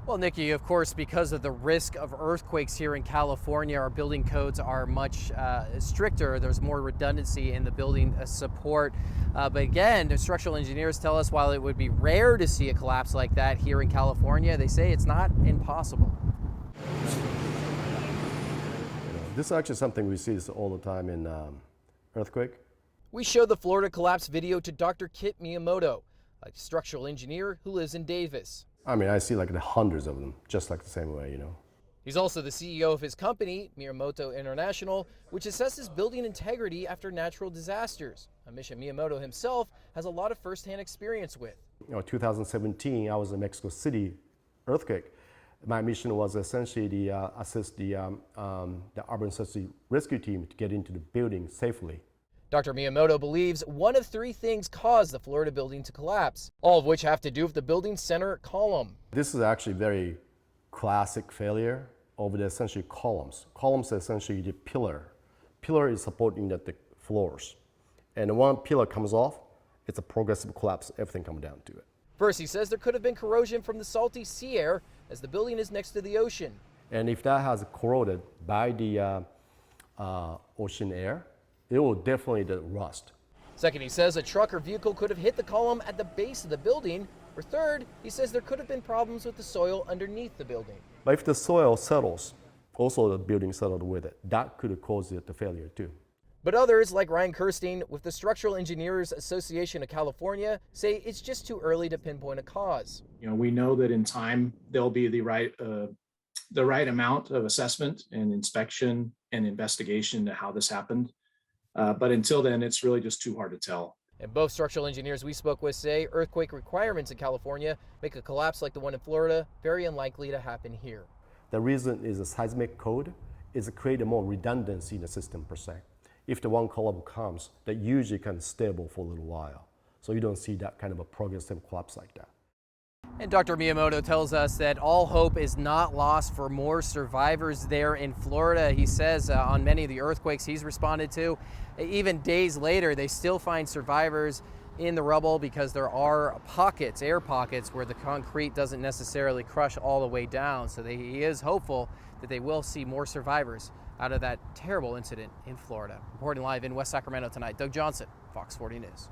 Well, Nikki, of course, because of the risk of earthquakes here in California, our building codes are much stricter. There's more redundancy in the building support. But again, the structural engineers tell us while it would be rare to see a collapse like that here in California, they say it's not impossible. This is actually something we see all the time in earthquake. We showed the Florida collapse video to Dr. Kit Miyamoto, a structural engineer who lives in Davis. I mean, I see like the hundreds of them, just like the same way. He's also the CEO of his company, Miyamoto International, which assesses building integrity after natural disasters, a mission Miyamoto himself has a lot of firsthand experience with. 2017, I was in Mexico City earthquake. My mission was essentially to assist the urban safety rescue team to get into the building safely. Dr. Miyamoto believes one of three things caused the Florida building to collapse, all of which have to do with the building's center column. This is actually very classic failure of the essentially columns. Columns are essentially the pillar. Pillar is supporting the floors. And when one pillar comes off, it's a progressive collapse. Everything comes down to it. First, he says there could have been corrosion from the salty sea air as the building is next to the ocean. And if that has corroded by the ocean air, it will definitely rust. Second, he says a truck or vehicle could have hit the column at the base of the building. Or third, he says there could have been problems with the soil underneath the building. But if the soil settles, also the building settled with it, that could cause the failure too. But others, like Ryan Kirstein with the Structural Engineers Association of California, say it's just too early to pinpoint a cause. We know that in time there'll be the right amount of assessment and inspection and investigation to how this happened. But until then, it's really just too hard to tell. And both structural engineers we spoke with say earthquake requirements in California make a collapse like the one in Florida very unlikely to happen here. The reason is the seismic code is to create more redundancy in the system per se. If the one column comes, that usually kind of stable for a little while. So you don't see that kind of a progressive collapse like that. And Dr. Miyamoto tells us that all hope is not lost for more survivors there in Florida. He says on many of the earthquakes he's responded to, even days later, they still find survivors in the rubble because there are pockets, air pockets, where the concrete doesn't necessarily crush all the way down. So he is hopeful that they will see more survivors out of that terrible incident in Florida. Reporting live in West Sacramento tonight, Doug Johnson, Fox 40 News.